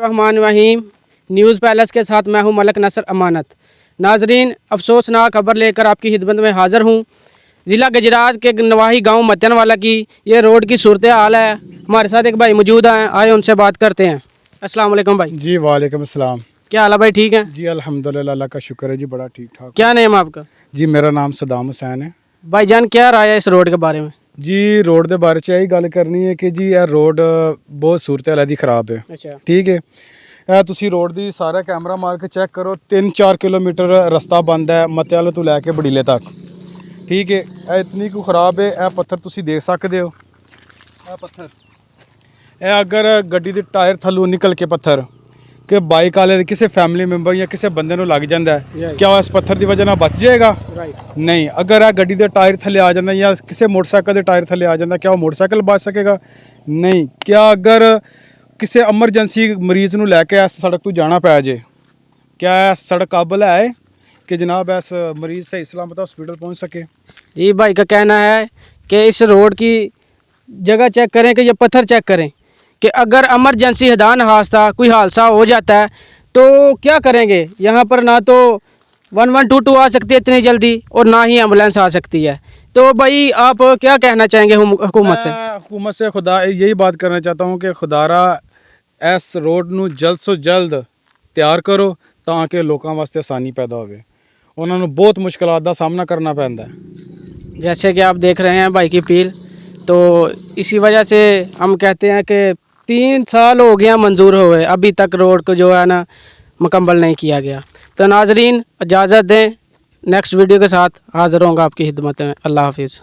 रहमानिर्रहीम। News palace के साथ मैं हूं मलक नसर अमानत। नाजरीन, अफसोसनाक खबर लेकर आपकी खिदमत में हाज़िर हूं। ज़िला गुजरात के नवाही गांव मत्यनवाला की ये रोड की सूरत हाल है। हमारे साथ एक भाई मौजूद हैं, आए उनसे बात करते हैं। अस्सलाम वालेकुम भाई। जी वालेकुम अस्सलाम। क्या हाल है भाई, ठीक है? जी अल्हम्दुलिल्लाह, अल्लाह का शुक्र है जी, बड़ा ठीक ठाक। क्या नेम है आपका? जी मेरा नाम सदाम हुसैन है। भाईजान, क्या राय है इस रोड के बारे में? जी रोड के बारे च यही गल करनी है कि जी यह रोड बहुत सूरत हाल दी खराब है। अच्छा, ठीक है, तुसी रोड दी सारा कैमरा मार के चेक करो, 3-4 किलोमीटर रस्ता बंद है मत्याल तो लैके बड़ीले तक। ठीक है, इतनी को खराब है। पत्थर तुसी देख सकते हो, पत्थर अगर गड्डी दे टायर थल्लों निकल के पत्थर कि बाइक वाले किसी फैमिली मैंबर या किसी बंदे नूं लग जाता है, क्या इस पत्थर की वजह बच जाएगा? नहीं। अगर यह गड्डी के टायर थले आ जाता या किसी मोटरसाइकिल के टायर थले आ जाता, क्या वो मोटरसाइकिल बच सकेगा? नहीं। क्या अगर किसी एमरजेंसी मरीज़ नूं लैके इस सड़क तो जाना पै जाए, क्या इस सड़क काबल है कि जनाब इस मरीज़ सही सलामत हॉस्पिटल पहुँच सके? जी भाई का कहना है कि इस रोड की जगह चेक करें कि ये पत्थर चेक करें कि अगर एमरजेंसी हैदान हादसा कोई हादसा हो जाता है तो क्या करेंगे। यहाँ पर ना तो 1122 आ सकती है इतनी जल्दी और ना ही एम्बुलेंस आ सकती है। तो भाई आप क्या कहना चाहेंगे हुकूमत से? मैं हुकूमत से खुदा यही बात करना चाहता हूँ कि खुदारा इस रोड नूं जल्द से जल्द तैयार करो ताकि लोगों वास्ते आसानी पैदा होवे। उन्होंने बहुत मुश्किलात का सामना करना पैंदा है। जैसे कि आप देख रहे हैं भाई की अपील, तो इसी वजह से हम कहते हैं कि 3 साल हो गया मंजूर हुए, अभी तक रोड को जो है ना मुकम्मल नहीं किया गया। तो नाजरीन, इजाज़त दें, नेक्स्ट वीडियो के साथ हाज़िर होंगे आपकी खिदमत में। अल्लाह हाफिज़।